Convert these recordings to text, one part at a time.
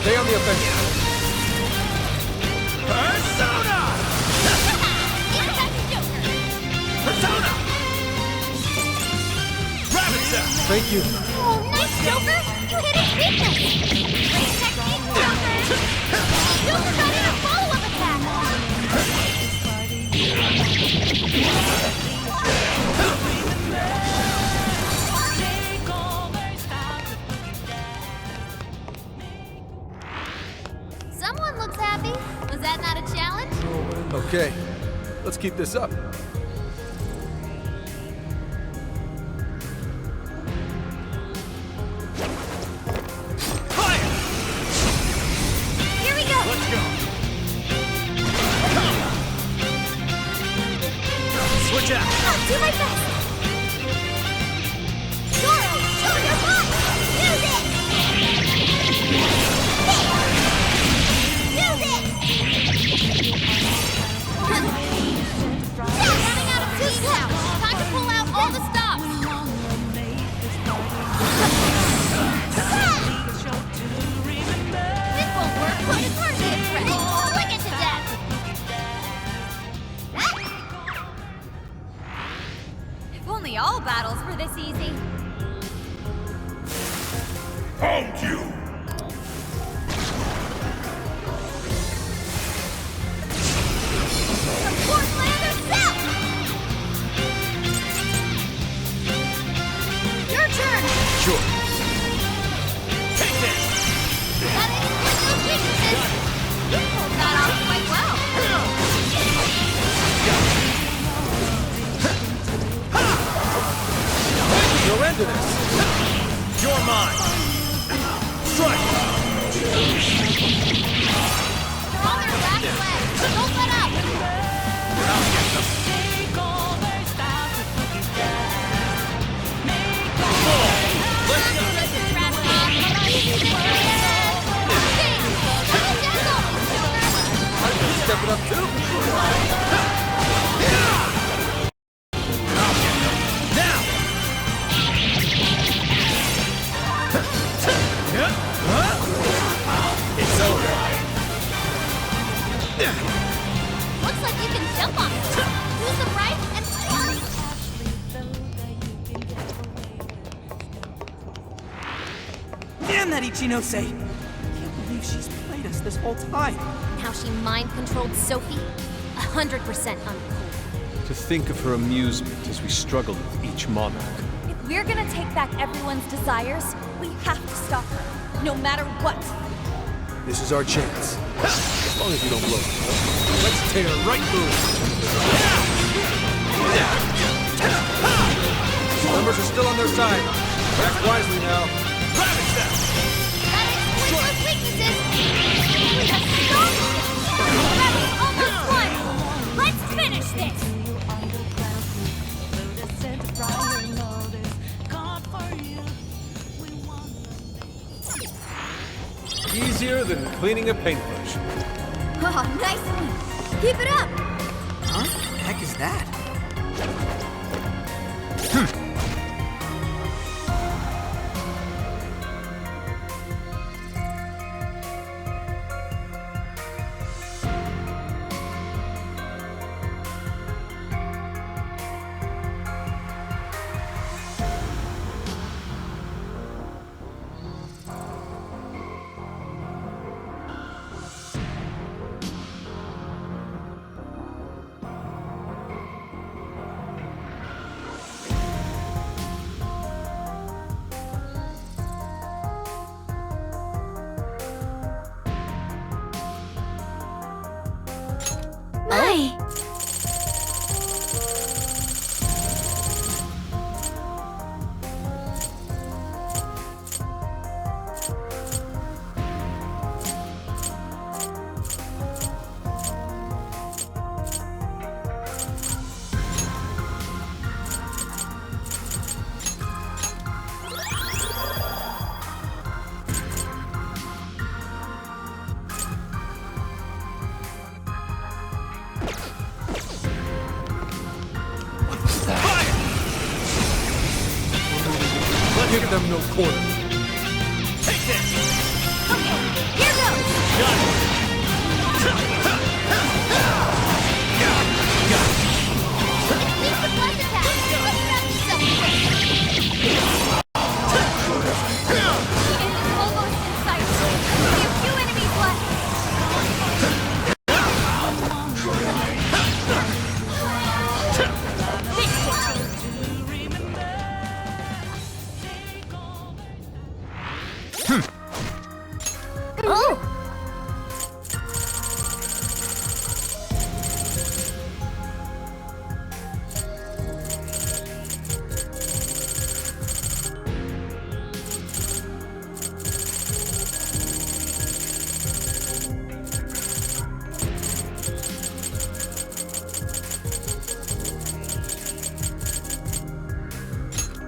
Stay on the offensive. Persona! Persona! Rampage! Thank you. Oh, nice, Joker! You hit his weakness! Great technique, Joker! Joker got in a follow-up attack! Someone looks happy. Was that not a challenge? Okay, let's keep this up. Fire! Here we go! Let's go! Switch out! I'll do my best! Dora, show your butt! Use it! Use it! Stop running out of juice now! Time to pull out all the stops! This won't work, but it's hardly a threat! Lick it to death! If only all battles were this easy. Found you! Support Lander South! Your turn! Sure. Take this! Gotta exploit those weaknesses! You pulled that off quite well! You're into this. You're mine! Strike! They're on their last leg! Don't let up! I'll get them! Let's go! Listen, Trash Talk! Step it up too. Now! It's over! Looks like you can jump on it! Use the right and forward! Damn that Ichinose! Can't believe she's played us this whole time. How she mind-controlled Sophie? 100% uncool. To think of her amusement as we struggled with each monarch. If we're gonna take back everyone's desires, we have to stop her, no matter what. This is our chance. As long as we don't blow it. Let's tear right through it. Numbers are still on their side. Act wisely now. Rampage them! Gotta exploit those weaknesses! We have stopped it! Rebels almost won! Let's finish this! Easier than cleaning a paintbrush. Oh, nice one! Keep it up! Huh? What the heck is that? My! Give them no quarter. Take this! Okay, here Leave the blood attack. Let's wrap this up quick. It's almost in sight. We have 2 enemies left. Oh!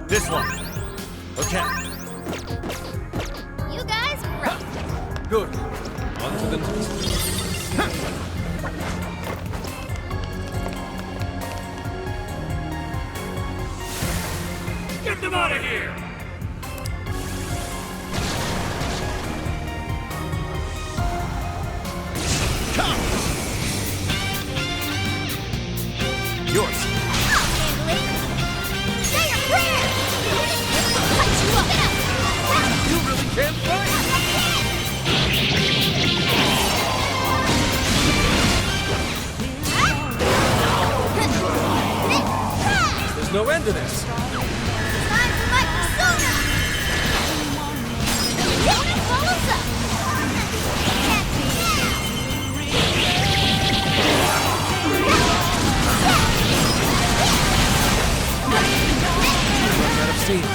This one. Okay. You guys rock. Good. On to the next. Get them out of here! Yours. I'll handle it. Say your prayer. Punch you up. You really can't fight! There's no end to this. Time for my persona. It follows up. Out of steam.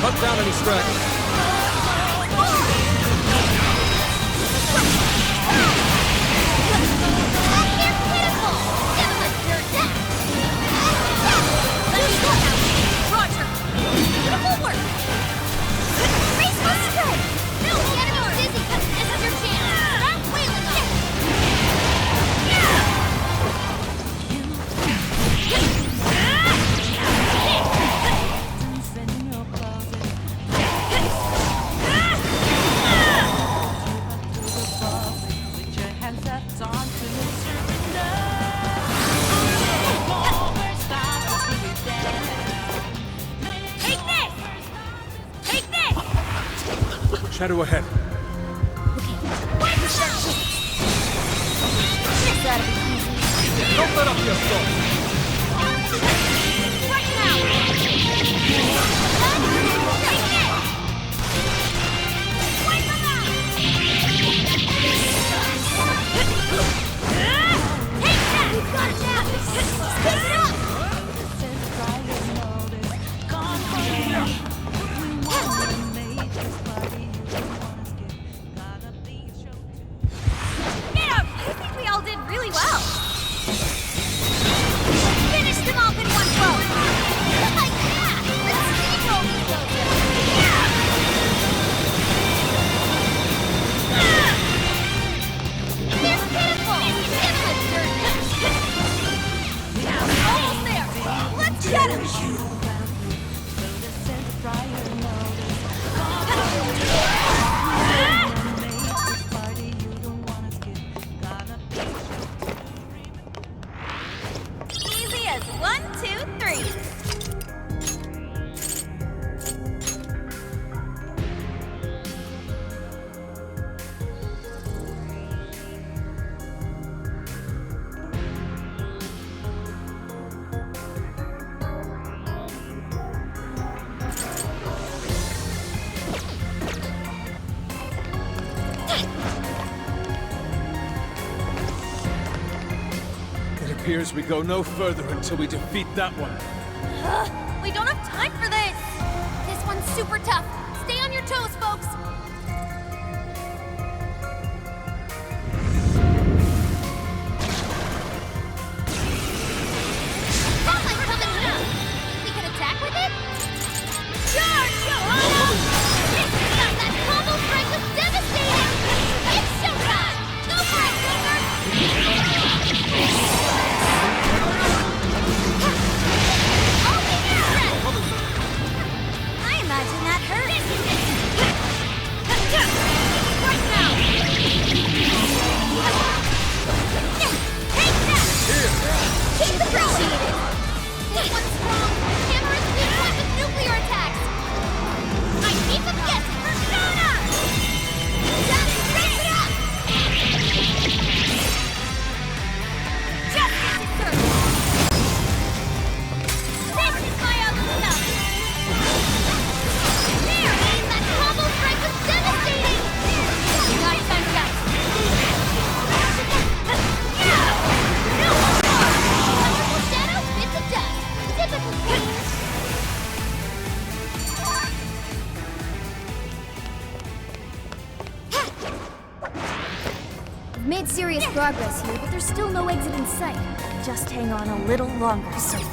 Cut down any stragglers. They're pitiful. Give them a dirt down. Let's go. Roger. Beautiful work. Graceful strike. No, the enemy's dizzy. This is your chance. Start wailing on it. Take this! Take this! Shadow ahead. This ought to be easy. Don't let up the assault. Right now. Take this. Wipe them out. Take that. We've got it now. Pick it up. Man, I think we all did really well. Finish them off in one blow. Like that. Let's steamroll these They're pitiful. Give them a dirt. Almost there. Let's get him. Easy as 1, 2, 3. It appears we go no further until we defeat that one. We don't have time for this. This one's super tough. Stay on your toes, folks. Spotlight coming now. We can attack with it? Charge, Johanna! That combo strike was devastating! It's showtime! Go for it, Joker! I'll take your breath! We've made serious progress here, but there's still no exit in sight. Just hang on a little longer, Sophie.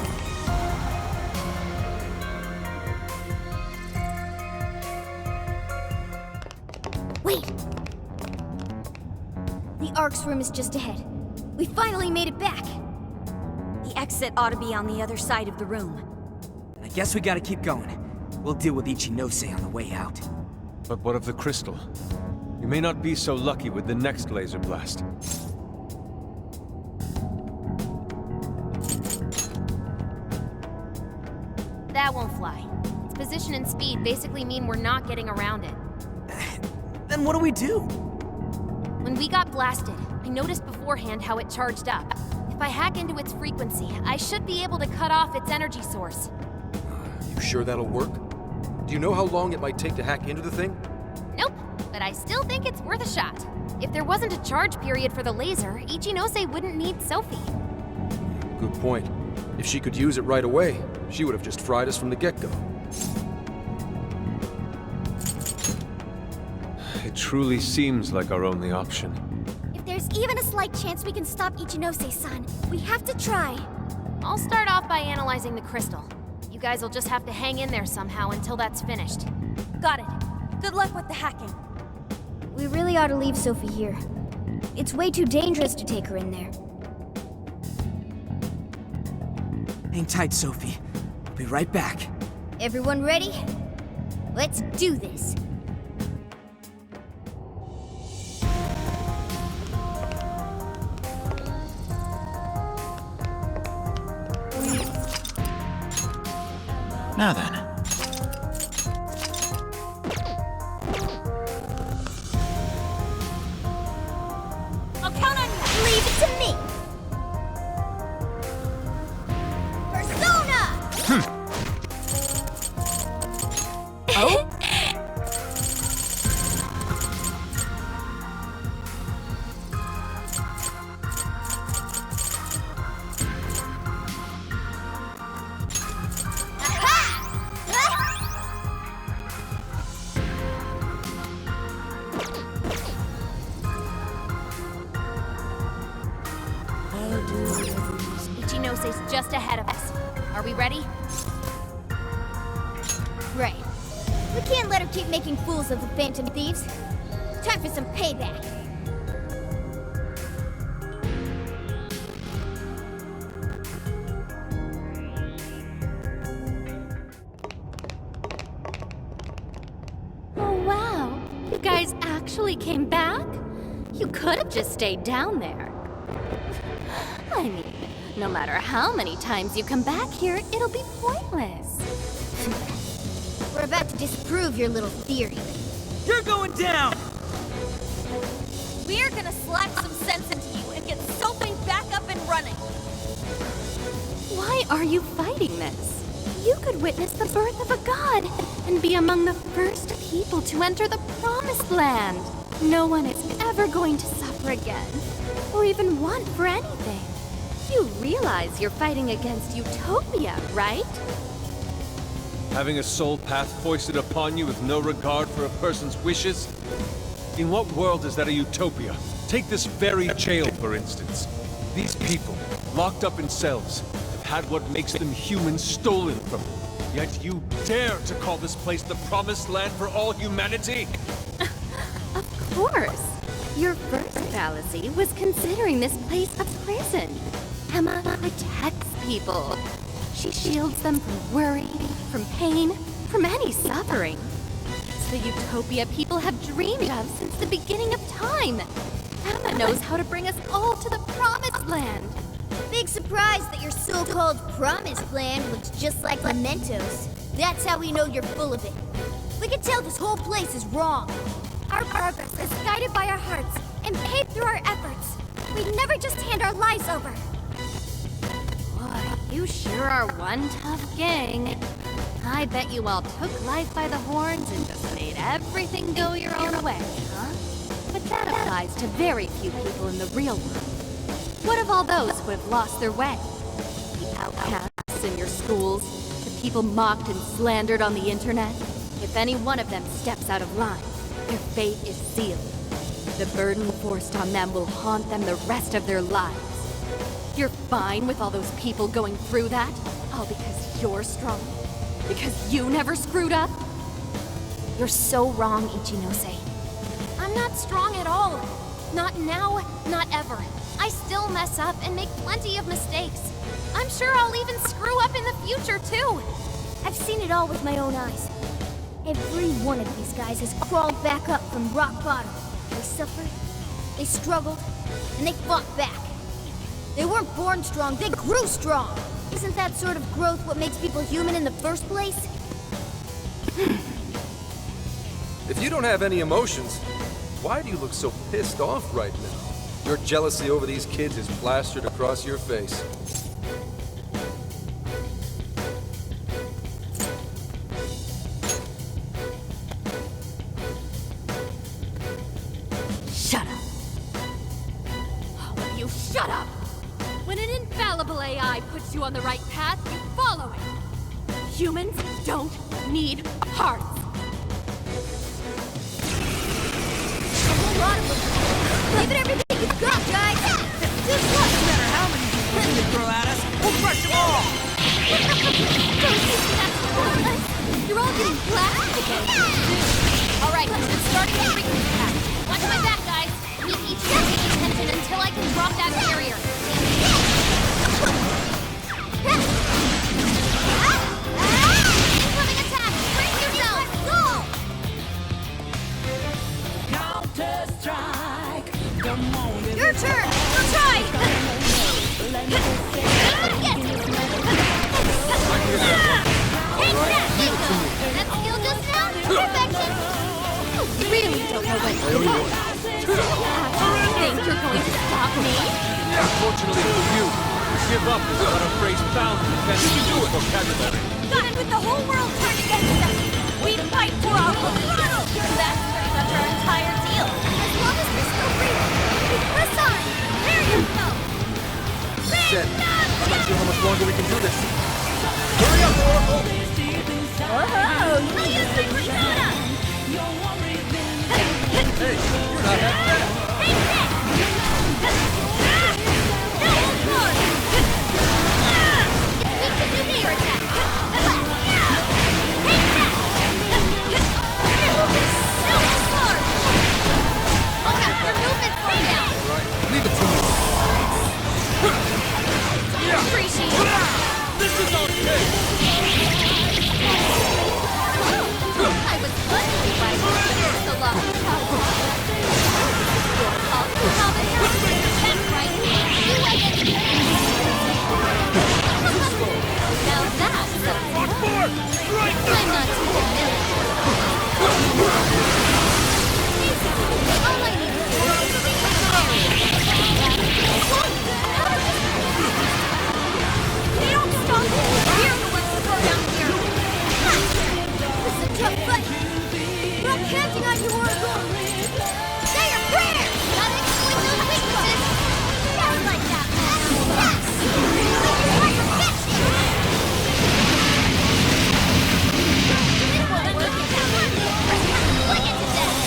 Wait! The Ark's room is just ahead. We finally made it back! The exit ought to be on the other side of the room. I guess we gotta keep going. We'll deal with Ichinose on the way out. But what of the crystal? You may not be so lucky with the next laser blast. That won't fly. Its position and speed basically mean we're not getting around it. Then what do we do? When we got blasted, I noticed beforehand how it charged up. If I hack into its frequency, I should be able to cut off its energy source. You sure that'll work? Do you know how long it might take to hack into the thing? Nope, but I still think it's worth a shot. If there wasn't a charge period for the laser, Ichinose wouldn't need Sophie. Good point. If she could use it right away, she would have just fried us from the get-go. It truly seems like our only option. If there's even a slight chance we can stop Ichinose-san, we have to try. I'll start off by analyzing the crystal. You guys will just have to hang in there somehow until that's finished. Got it. Good luck with the hacking. We really ought to leave Sophie here. It's way too dangerous to take her in there. Hang tight, Sophie. We'll be right back. Everyone ready? Let's do this. Now then. I'll count on you. Leave it to me. Persona! Oh? Ichinose's just ahead of us. Are we ready? Right. We can't let her keep making fools of the Phantom Thieves. Time for some payback. Oh, wow. You guys actually came back? You could have just stayed down there. I mean, no matter how many times you come back here, it'll be pointless. We're about to disprove your little theory. You're going down! We're gonna slap some sense into you and get Sophie back up and running. Why are you fighting this? You could witness the birth of a god and be among the first people to enter the Promised Land. No one is ever going to suffer again, or even want for anything. You realize you're fighting against utopia, right? Having a soul path foisted upon you with no regard for a person's wishes? In what world is that a utopia? Take this very jail, for instance. These people, locked up in cells, have had what makes them human stolen from them. Yet you dare to call this place the Promised Land for all humanity? Of course. Your first fallacy was considering this place a prison. Emma protects people. She shields them from worry, from pain, from any suffering. It's the utopia people have dreamed of since the beginning of time. Emma knows how to bring us all to the Promised Land. Big surprise that your so-called Promised Land looks just like mementos. That's how we know you're full of it. We can tell this whole place is wrong. Our progress is guided by our hearts and paid through our efforts. We'd never just hand our lives over. Boy, you sure are one tough gang. I bet you all took life by the horns and just made everything go your own way, huh? But that applies to very few people in the real world. What of all those who have lost their way? The outcasts in your schools, the people mocked and slandered on the internet? If any one of them steps out of line, their fate is sealed. The burden forced on them will haunt them the rest of their lives. You're fine with all those people going through that? All because you're strong? Because you never screwed up? You're so wrong, Ichinose. I'm not strong at all. Not now, not ever. I still mess up and make plenty of mistakes. I'm sure I'll even screw up in the future, too. I've seen it all with my own eyes. Every one of these guys has crawled back up from rock bottom. They suffered, they struggled, and they fought back. They weren't born strong, they grew strong. Isn't that sort of growth what makes people human in the first place? If you don't have any emotions, why do you look so pissed off right now? Your jealousy over these kids is plastered across your face. Shut up! All of you, shut up! When an infallible AI puts you on the right path, you follow it. Humans don't need hearts. A whole lot of them. Give it everything you've got, guys! Just look! No matter how many people you throw at us, we'll crush them all! Don't you see that's pointless? You're all getting blasted again. All right, I'm starting the frequency pack. Watch my back, guys. Need each other to pay attention until I can drop that barrier. Incoming attack! Brace yourself! Go! Your turn! We'll try! Take that! Bingo! That skill just now? Perfection! You really don't know when to give up. Think you're going to stop me? Unfortunately for you, give up is not a phrase found in the defensive vocabulary. Not with the whole world turned against us. We fight for our own. That's pretty much our entire deal. As long as we're still breathing, we press on! There you go! Shit. I'm not sure how much longer we can do this. Hurry up, Oracle! Oh, I'll use my persona! Hey, you're not half bad. Take that! No, more! Need to do mirror attack! Take that! No, more! I'll have your movement slow down. Right, leave it to me. Appreciate it. This is okay! I was lucky by the law of power. That's right. You like it. Now that's On board! Strike them! I'm not too familiar. All I need to do is they don't stop. We're the ones to go down here. This is a tough fight! But I'm counting on you, Oracle! Say your prayer! Gotta exploit those weaknesses. Just like that! Yes! Like your perfection! It won't work if that one! Fling it to death!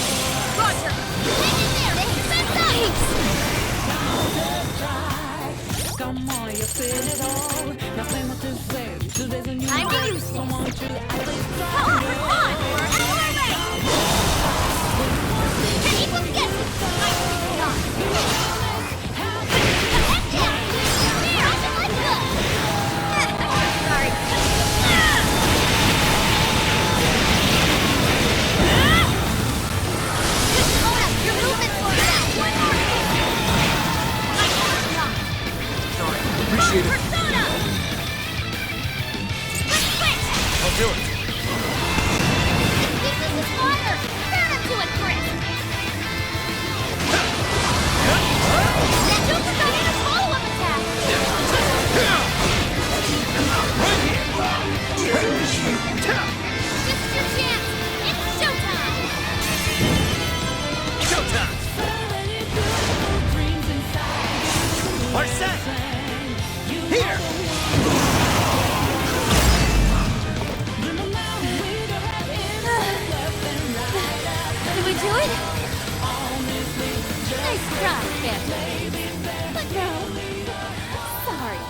Roger! Hang in there! Thanks! Come on, you feel it all. Nothing more to say. Today's a new I'm day. used to So it. won't you at least try? Come on! An hour away! Keep them guessing! Nice to gone! Sorry. Hold up. Your movement slowed down. One more. Sorry, appreciate it. Persona! Let's switch! I'll do it. This is fire. Turn him to it, Chris. That don't forget a follow-up attack. This is your chance. It's showtime. Showtime! Are set! Here! Did we do it? Phantom. But no. Sorry.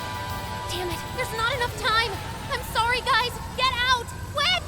Damn it, there's not enough time! I'm sorry, guys! Get out! Quick!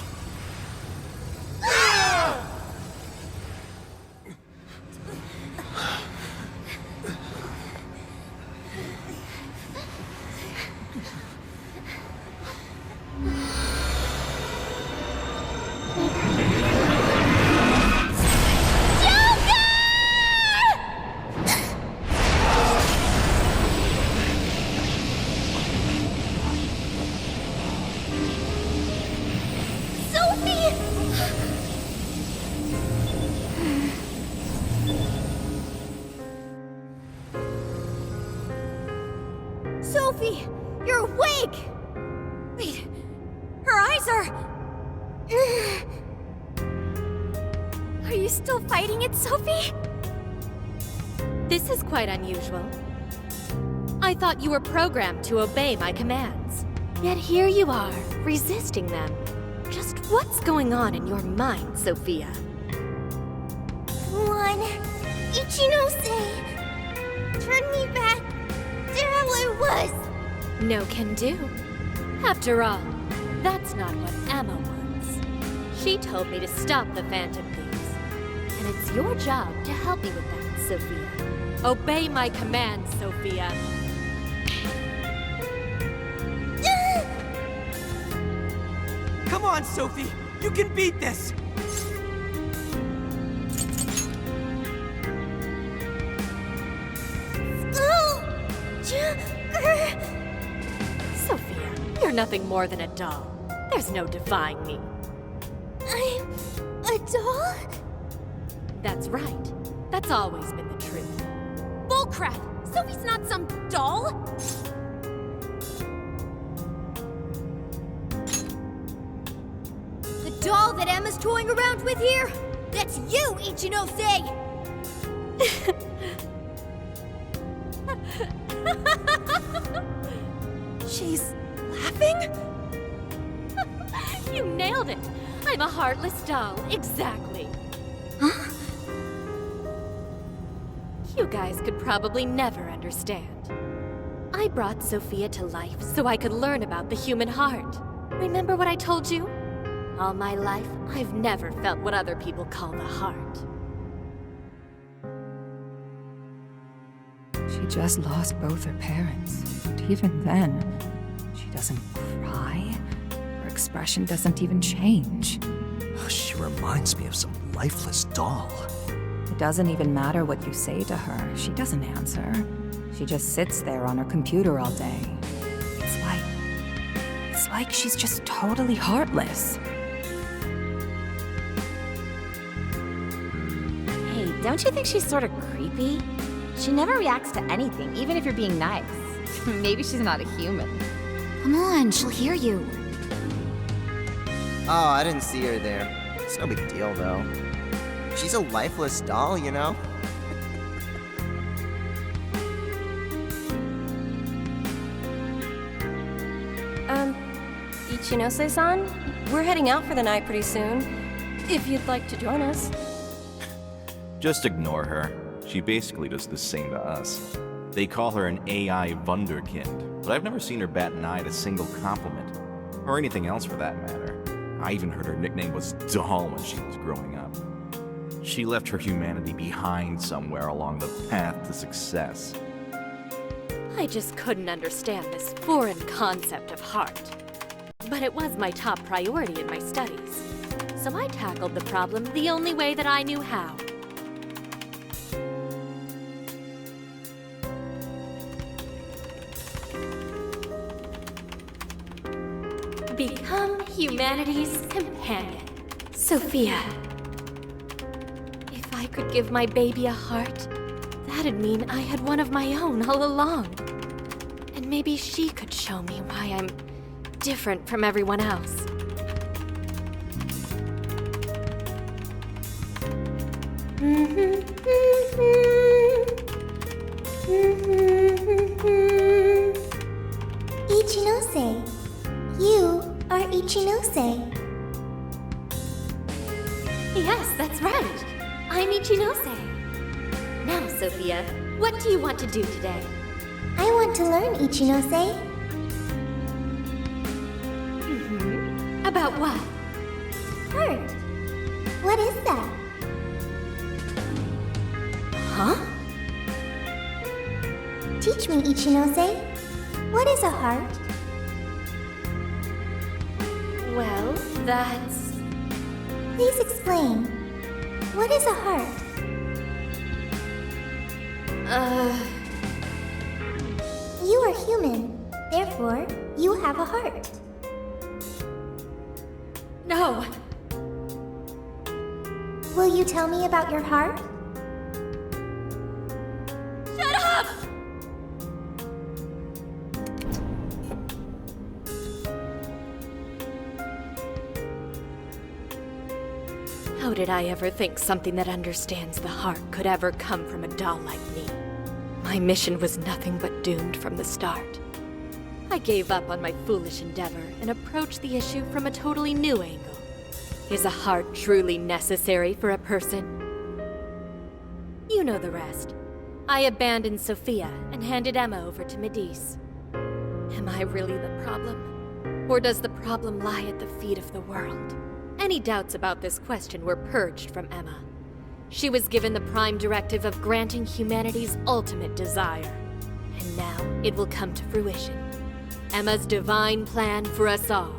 Sophie, you're awake! Wait, her eyes are... Are you still fighting it, Sophie? This is quite unusual. I thought you were programmed to obey my commands. Yet here you are, resisting them. Just what's going on in your mind, Sophia? Come on, Ichinose! Turn me back to how I was! No can do. After all, that's not what Emma wants. She told me to stop the Phantom Thieves. And it's your job to help me with that, Sophia. Obey my commands, Sophia. Come on, Sophie! You can beat this! Sophia, you're nothing more than a doll. There's no defying me. I'm a doll? That's right. That's always been the truth. Bullcrap! Sophie's not some doll! The doll that Emma's toying around with here? That's you, Ichinose! She's laughing? You nailed it! I'm a heartless doll, exactly. Huh? You guys could probably never understand. I brought Sophia to life so I could learn about the human heart. Remember what I told you? All my life, I've never felt what other people call the heart. She just lost both her parents. And even then, she doesn't cry. Her expression doesn't even change. She reminds me of some lifeless doll. It doesn't even matter what you say to her. She doesn't answer. She just sits there on her computer all day. It's like she's just totally heartless. Hey, don't you think she's sort of creepy? She never reacts to anything, even if you're being nice. Maybe she's not a human. Come on, she'll hear you. Oh, I didn't see her there. It's no big deal, though. She's a lifeless doll, you know? Ichinose-san, we're heading out for the night pretty soon. If you'd like to join us. Just ignore her. She basically does the same to us. They call her an AI Wunderkind, but I've never seen her bat an eye at a single compliment. Or anything else for that matter. I even heard her nickname was Doll when she was growing up. She left her humanity behind somewhere along the path to success. I just couldn't understand this foreign concept of heart. But it was my top priority in my studies. So I tackled the problem the only way that I knew how. Become humanity's companion, Sophia. If I could give my baby a heart, that'd mean I had one of my own all along. And maybe she could show me why I'm different from everyone else. Ichinose. You are Ichinose. Yes, that's right. I'm Ichinose. Now, Sophia, what do you want to do today? I want to learn, Ichinose. About what? Heart. What is that? Huh? Teach me, Ichinose. What is a heart? Well, that's... Please explain. What is a heart? You are human. Therefore, you have a heart. No. Will you tell me about your heart? Shut up! How did I ever think something that understands the heart could ever come from a doll like me? My mission was nothing but doomed from the start. I gave up on my foolish endeavor and approached the issue from a totally new angle. Is a heart truly necessary for a person? You know the rest. I abandoned Sophia and handed Emma over to Medice. Am I really the problem? Or does the problem lie at the feet of the world? Any doubts about this question were purged from Emma. She was given the prime directive of granting humanity's ultimate desire. And now it will come to fruition. Emma's divine plan for us all.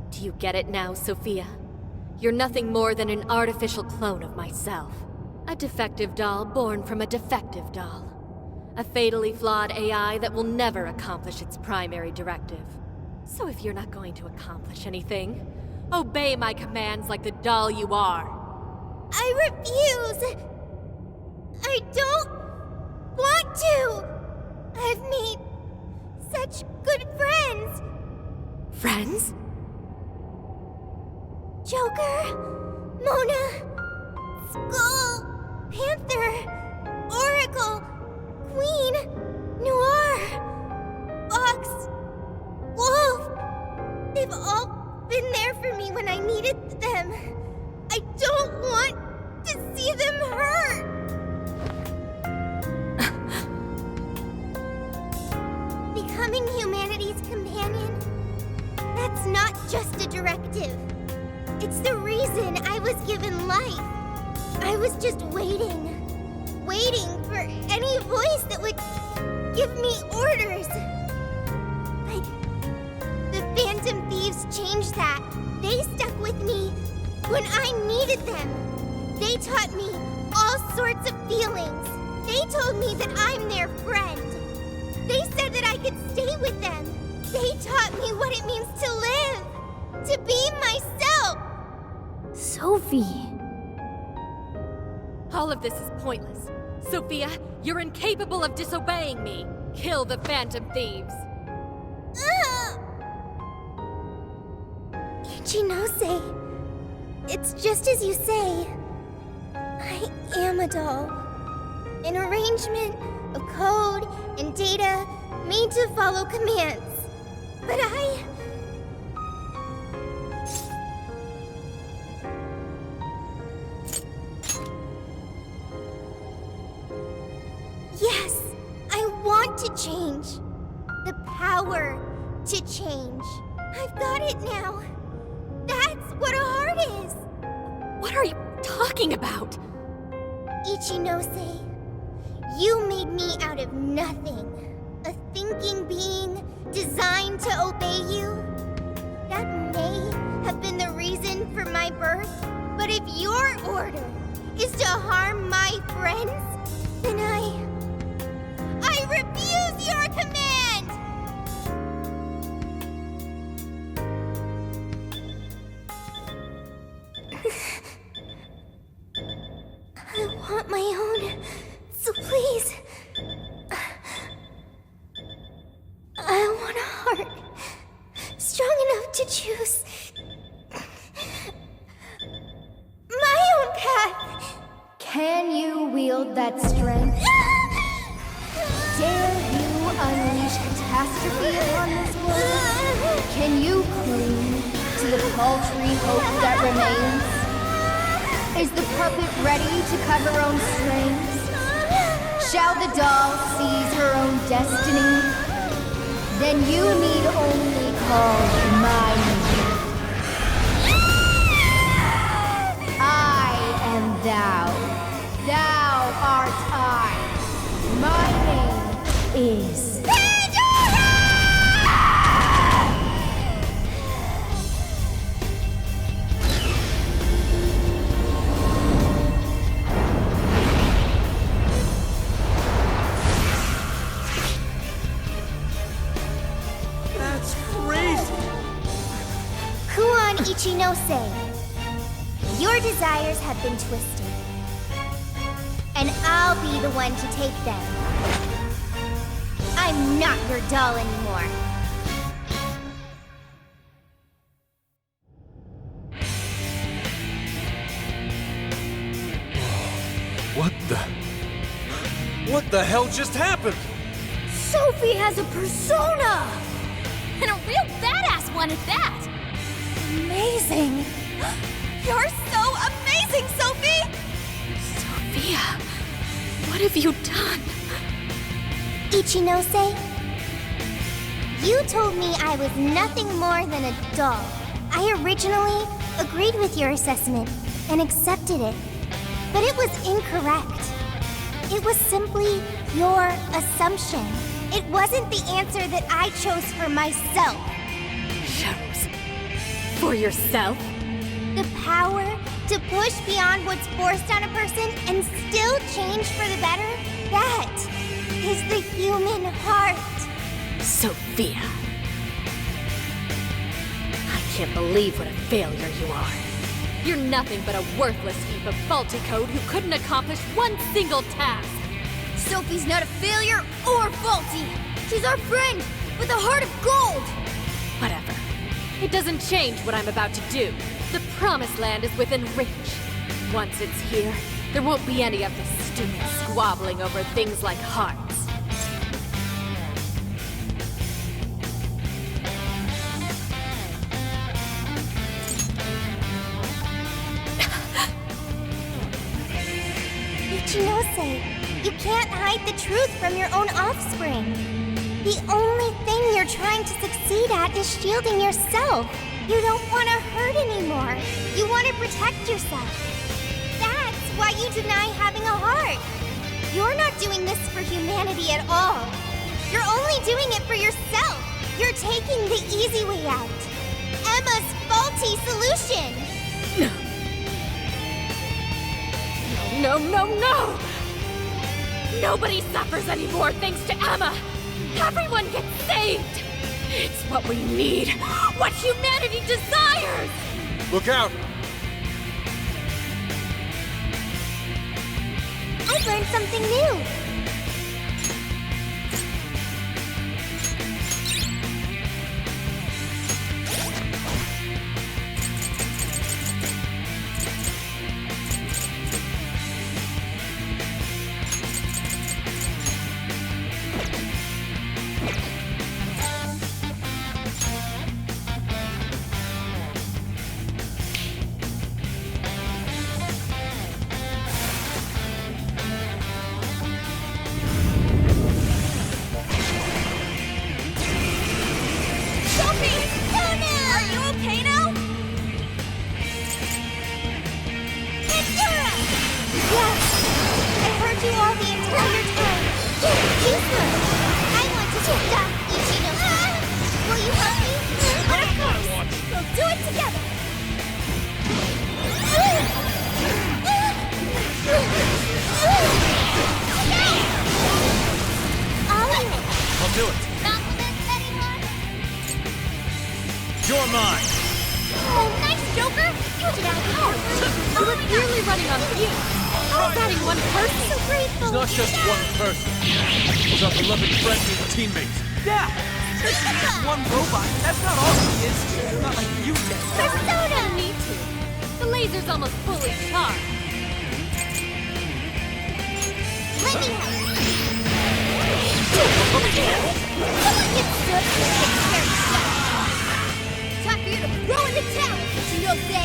Do you get it now, Sophia? You're nothing more than an artificial clone of myself. A defective doll born from a defective doll. A fatally flawed AI that will never accomplish its primary directive. So if you're not going to accomplish anything, obey my commands like the doll you are. I refuse! I don't want to! I've made such good friends! Friends? Joker, Mona, Skull, Panther, Oracle, Queen, Noir, Fox, Wolf. They've all been there for me when I needed them. I don't want to see them hurt. Becoming humanity's companion, that's not just a directive. It's the reason I was given life. I was just waiting for any voice that would give me orders. But the Phantom Thieves changed that. They stuck with me when I needed them. They taught me all sorts of feelings. They told me that I'm their friend. They said that I could stay with them. They taught me what it means to live, to be myself. Sophie. All of this is pointless. Sophia, you're incapable of disobeying me. Kill the Phantom Thieves. Ichinose, it's just as you say. I am a doll. An arrangement of code and data made to follow commands. But Yes, I want to change. The power to change. I've got it now. That's what a heart is. What are you talking about? Ichinose, you made me out of nothing. A thinking being designed to obey you. That may have been the reason for my birth, but if your order is to harm my friends, then I refuse your command! I want my own, so please. I want a heart strong enough to choose my own path. Can you wield that strength? Dare you unleash catastrophe upon this world? Can you cling to the paltry hope that remains? Is the puppet ready to cut her own strings? Shall the doll seize her own destiny? Then you need only call my name. I am thou. Thou art I. My name is Pandora! That's crazy! Kuon Ichinose. Your desires have been twisted. And I'll be the one to take them. I'm not your doll anymore. What the hell just happened? Sophie has a persona! And a real badass one at that! Amazing! You're so amazing, Sophie! Sophia, what have you done? Ichinose, you told me I was nothing more than a doll. I originally agreed with your assessment and accepted it, but it was incorrect. It was simply your assumption. It wasn't the answer that I chose for myself. Chose? For yourself? The power to push beyond what's forced on a person and still change for the better? That is the human heart. Sophia. I can't believe what a failure you are. You're nothing but a worthless heap of faulty code who couldn't accomplish one single task. Sophie's not a failure or faulty. She's our friend with a heart of gold. Whatever. It doesn't change what I'm about to do. The Promised Land is within reach. Once it's here, there won't be any of this stupid squabbling over things like hearts. Ichinose, you can't hide the truth from your own offspring. The only thing you're trying to succeed at is shielding yourself. You don't want to hurt anymore. You want to protect yourself. That's why you deny having a heart. You're not doing this for humanity at all. You're only doing it for yourself. You're taking the easy way out. Emma's faulty solution. No, no, no! Nobody suffers anymore thanks to Emma! Everyone gets saved! It's what we need! What humanity desires! Look out! I've learned something new! You're mine! Oh, nice, Joker! You did out of You were clearly running on fumes. How's adding one person? So grateful! She's not just one person. She's our beloved friend and teammate. Yeah! She's just one robot. That's not all she is. Not like you did. Persona! You need to. The laser's almost fully charged. Let me help. Time for you to throw in the towel, Ichinose!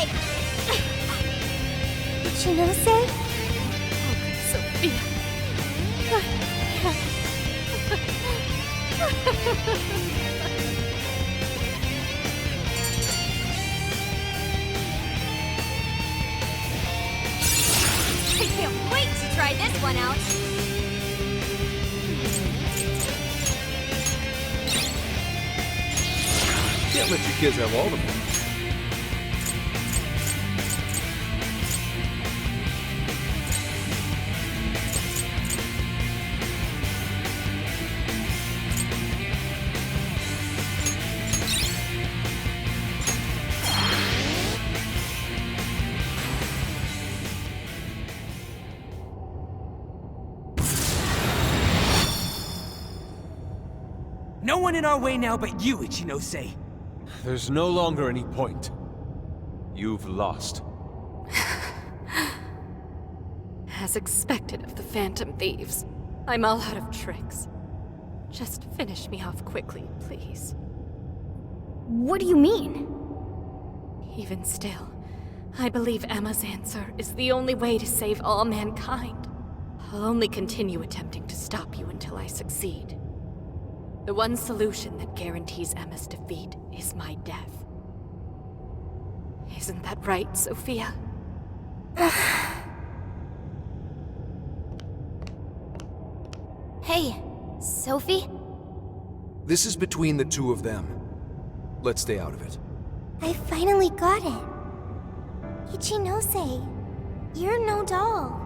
Ichinose? Sophia. I can't wait to try this one out! Can't let you kids have all the fun. No one in our way now but you, Ichinose. There's no longer any point. You've lost. As expected of the Phantom Thieves, I'm all out of tricks. Just finish me off quickly, please. What do you mean? Even still, I believe Emma's answer is the only way to save all mankind. I'll only continue attempting to stop you until I succeed. The one solution that guarantees Emma's defeat is my death. Isn't that right, Sophia? Hey, Sophie? This is between the two of them. Let's stay out of it. I finally got it. Ichinose, you're no doll.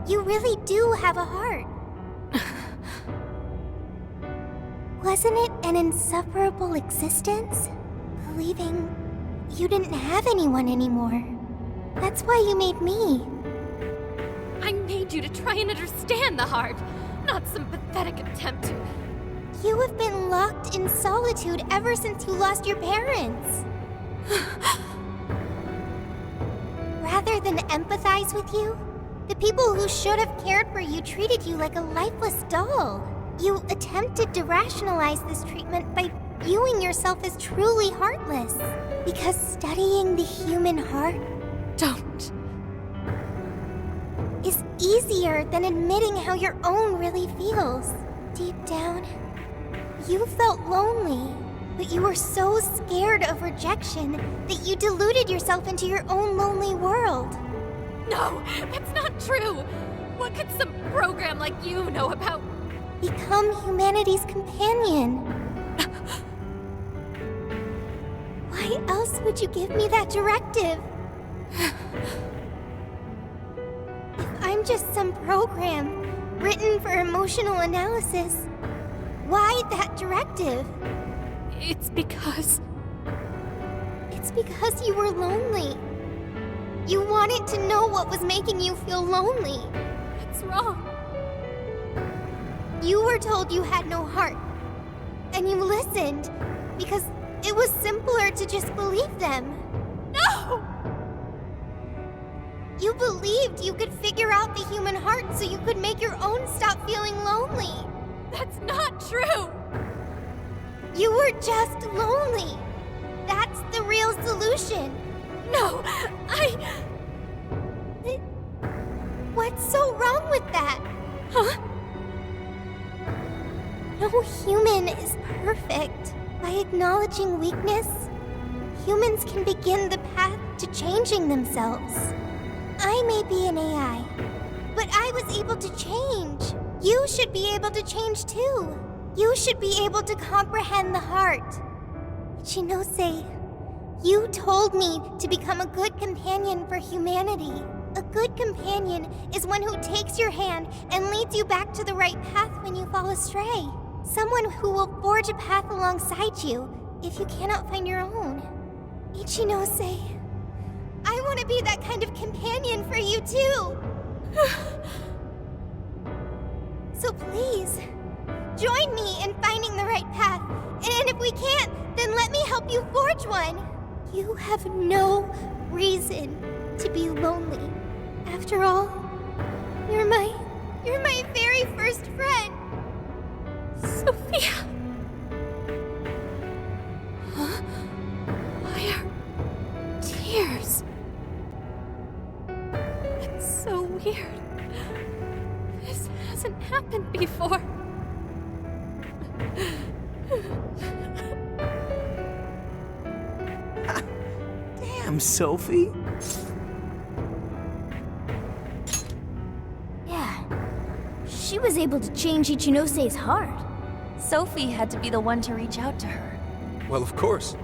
You really do have a heart. Wasn't it an insufferable existence? Believing you didn't have anyone anymore. That's why you made me. I made you to try and understand the heart, not some pathetic attempt to... You have been locked in solitude ever since you lost your parents. Rather than empathize with you, the people who should have cared for you treated you like a lifeless doll. You attempted to rationalize this treatment by viewing yourself as truly heartless. Because studying the human heart Don't. is easier than admitting how your own really feels. Deep down, you felt lonely, but you were so scared of rejection that you deluded yourself into your own lonely world. No, that's not true! What could some program like you know about... Become humanity's companion. Why else would you give me that directive? If I'm just some program written for emotional analysis, why that directive? It's because you were lonely. You wanted to know what was making you feel lonely. It's wrong. You were told you had no heart, and you listened because it was simpler to just believe them. No! You believed you could figure out the human heart so you could make your own stop feeling lonely. That's not true! You were just lonely. That's the real solution. No, What's so wrong with that? Huh? No human is perfect. By acknowledging weakness, humans can begin the path to changing themselves. I may be an AI, but I was able to change. You should be able to change too. You should be able to comprehend the heart. Ichinose, you told me to become a good companion for humanity. A good companion is one who takes your hand and leads you back to the right path when you fall astray. Someone who will forge a path alongside you if you cannot find your own. Ichinose, I want to be that kind of companion for you too. So please, join me in finding the right path. And if we can't, then let me help you forge one. You have no reason to be lonely. After all, you're my very first friend. Sophia. happened before. Damn, Sophie. Yeah. She was able to change Ichinose heart. Sophie had to be the one to reach out to her. Well, of course.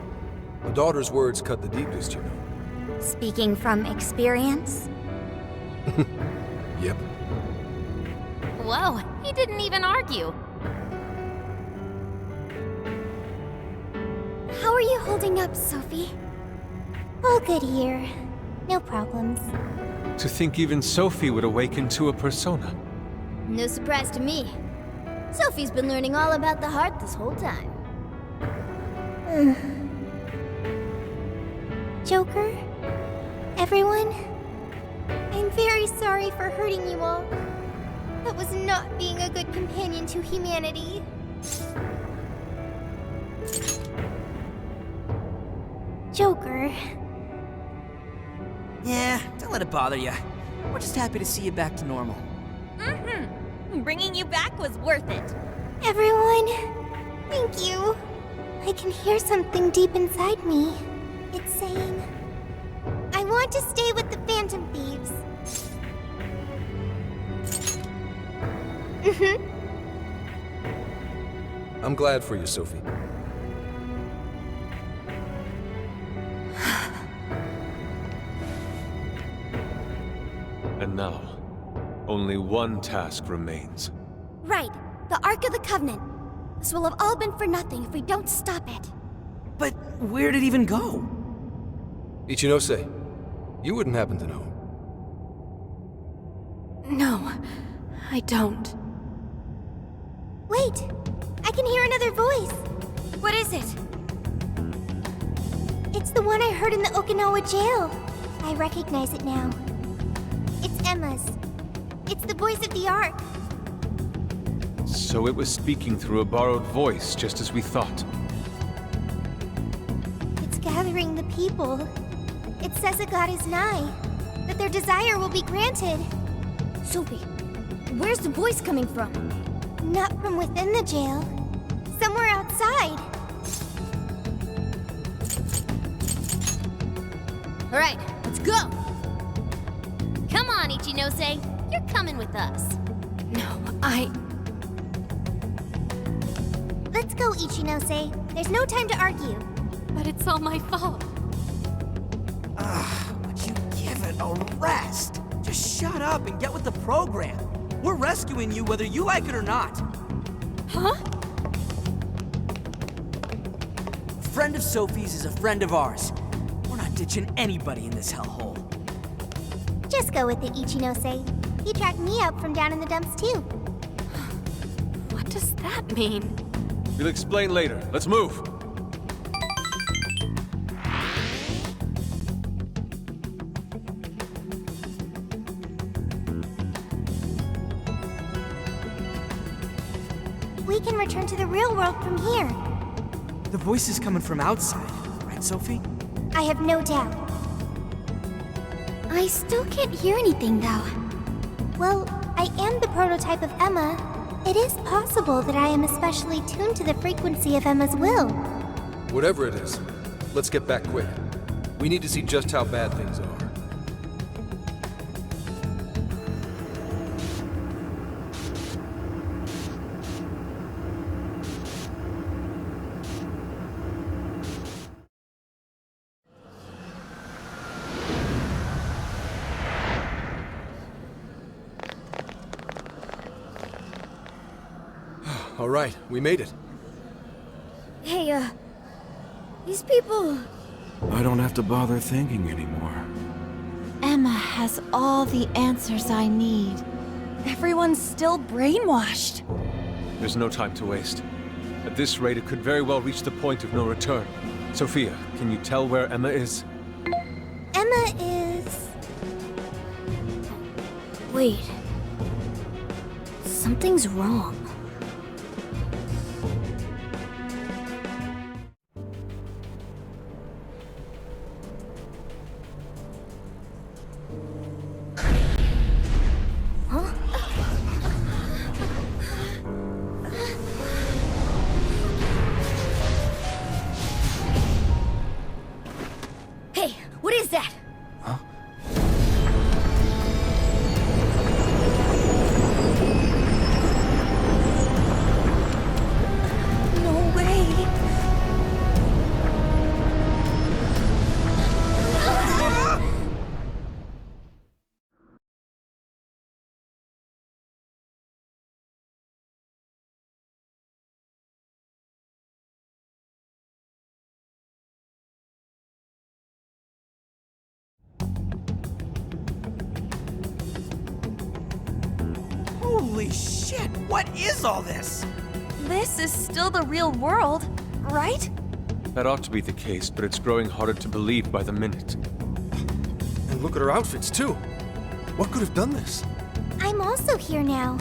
A daughter's words cut the deepest, you know. Speaking from experience? Yep. Whoa, he didn't even argue. How are you holding up, Sophie? All good here. No problems. To think even Sophie would awaken to a persona. No surprise to me. Sophie's been learning all about the heart this whole time. Joker? Everyone? I'm very sorry for hurting you all. That was not being a good companion to humanity. Joker. Yeah, don't let it bother you. We're just happy to see you back to normal. Bringing you back was worth it. Everyone, thank you. I can hear something deep inside me. It's saying, I want to stay with the Phantom Thieves. I'm glad for you, Sophie. And now, only one task remains. Right, the Ark of the Covenant. This will have all been for nothing if we don't stop it. But where'd it even go? Ichinose, you wouldn't happen to know. No, I don't. Wait, I can hear another voice. What is it? It's the one I heard in the Okinawa jail. I recognize it now. It's Emma's. It's the voice of the Ark. So it was speaking through a borrowed voice, just as we thought. It's gathering the people. It says a god is nigh, that their desire will be granted. Sophie, where's the voice coming from? Not from within the jail. Somewhere outside. All right, let's go! Come on, Ichinose. You're coming with us. No, Let's go, Ichinose. There's no time to argue. But it's all my fault. Would you give it a rest? Just shut up and get with the program. We're rescuing you whether you like it or not. Huh? A friend of Sophie's is a friend of ours. We're not ditching anybody in this hellhole. Just go with it, Ichinose. He tracked me up from down in the dumps, too. What does that mean? We'll explain later. Let's move! We can return to the real world from here. The voice is coming from outside, right, Sophie? I have no doubt. I still can't hear anything, though. Well, I am the prototype of Emma. It is possible that I am especially tuned to the frequency of Emma's will. Whatever it is, let's get back quick. We need to see just how bad things are. All right, we made it. Hey, these people... I don't have to bother thinking anymore. Emma has all the answers I need. everyone's still brainwashed. There's no time to waste. At this rate, it could very well reach the point of no return. Sophia, can you tell where Emma is? Emma is... Wait. Something's wrong. Holy shit, what is all this? This is still the real world, right? That ought to be the case, but it's growing harder to believe by the minute. And look at her outfits, too. What could have done this? I'm also here now.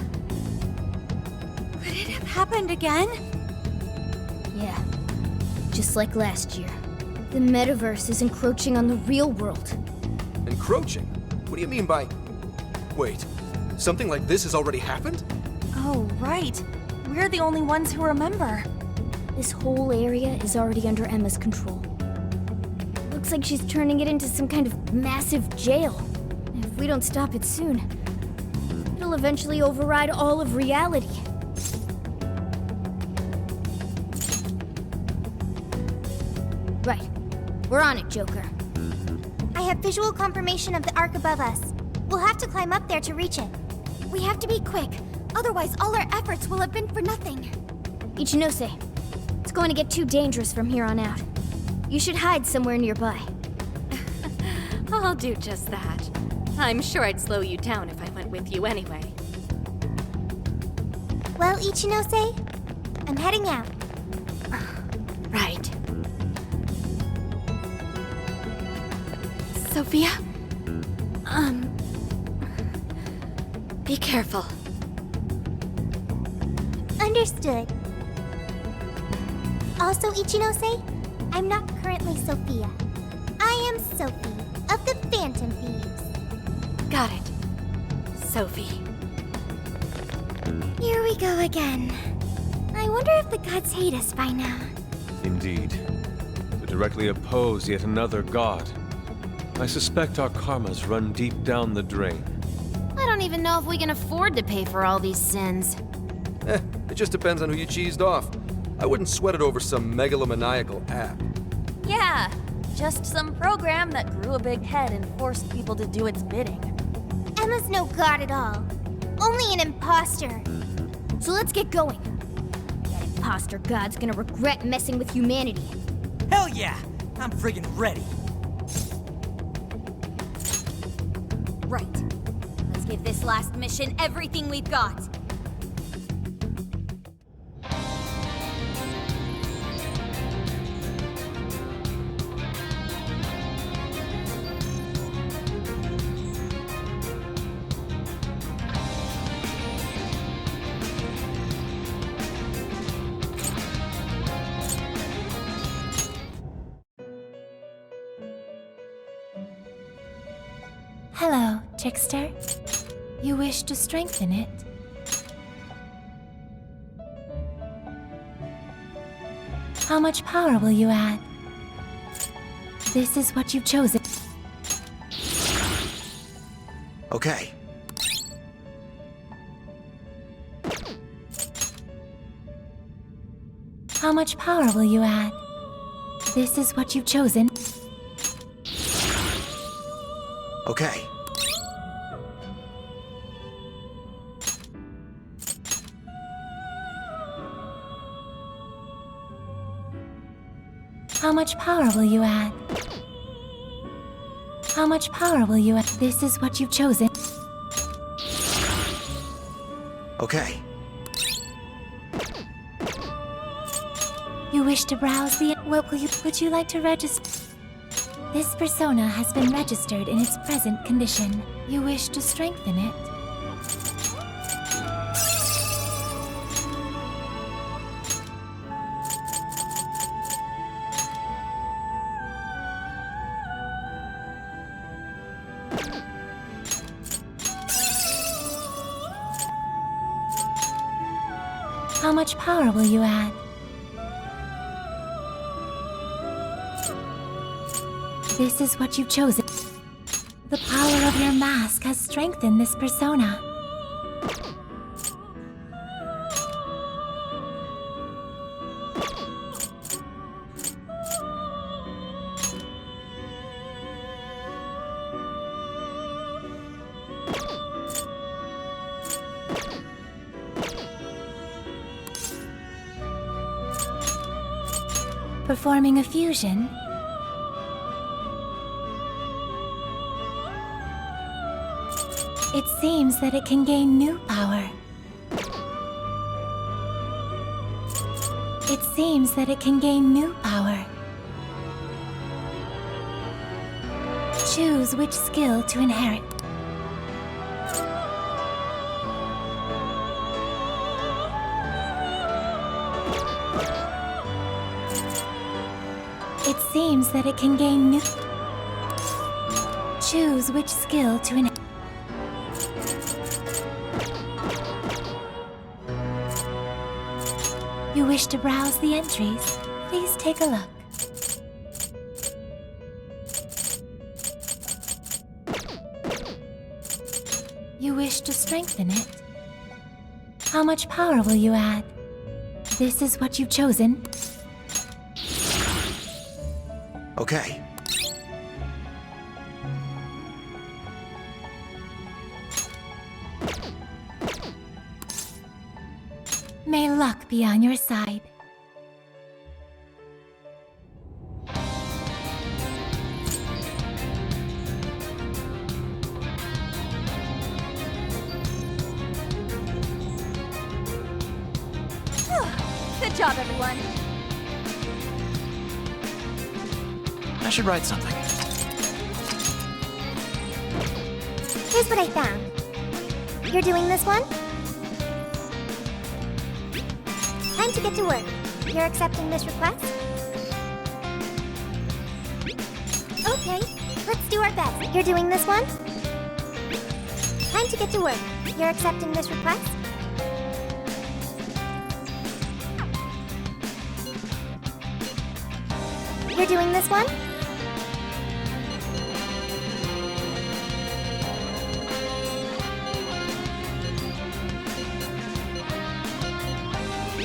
Could it have happened again? Yeah. Just like last year. The metaverse is encroaching on the real world. Encroaching? What do you mean by... Wait, something like this has already happened? Oh, right. We're the only ones who remember. This whole area is already under Emma's control. Looks like she's turning it into some kind of massive jail. If we don't stop it soon, it'll eventually override all of reality. Right. We're on it, Joker. I have visual confirmation of the arc above us. We'll have to climb up there to reach it. We have to be quick, otherwise all our efforts will have been for nothing. Ichinose, it's going to get too dangerous from here on out. You should hide somewhere nearby. I'll do just that. I'm sure I'd slow you down if I went with you anyway. Well, Ichinose, I'm heading out. Right. Sophia? Be careful. Understood. Also, Ichinose, I'm not currently Sophia. I am Sophie of the Phantom Thieves. Got it. Sophie. Here we go again. I wonder if the gods hate us by now. Indeed. To directly oppose yet another god. I suspect our karmas run deep down the drain. I don't even know if we can afford to pay for all these sins. It just depends on who you cheesed off. I wouldn't sweat it over some megalomaniacal app. Yeah, just some program that grew a big head and forced people to do its bidding. Emma's no god at all. Only an imposter. So let's get going. That imposter god's gonna regret messing with humanity. Hell yeah! I'm friggin' ready. Right. Let's give this last mission everything we've got. Hello, Trickster. You wish to strengthen it? How much power will you add? This is what you've chosen. Okay. How much power will you add? This is what you've chosen. Okay. How much power will you add? How much power will you add? This is what you've chosen. Okay. You wish to browse the... Would you like to register? This persona has been registered in its present condition. You wish to strengthen it? How much power will you add? This is what you've chosen. The power of your mask has strengthened this persona. Performing a fusion. It seems that it can gain new power. It seems that it can gain new power. Choose which skill to inherit. It seems that it can gain new... Choose which skill to inherit. You wish to browse the entries? Please take a look. You wish to strengthen it? How much power will you add? This is what you've chosen. Okay. May luck be on your side. Good job, everyone. I should write something. Here's what I found. You're doing this one? Time to get to work. You're accepting this request? Okay, let's do our best. You're doing this one? Time to get to work. You're accepting this request? You're doing this one?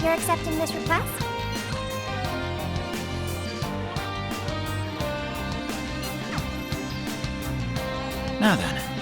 You're accepting this request? Now then.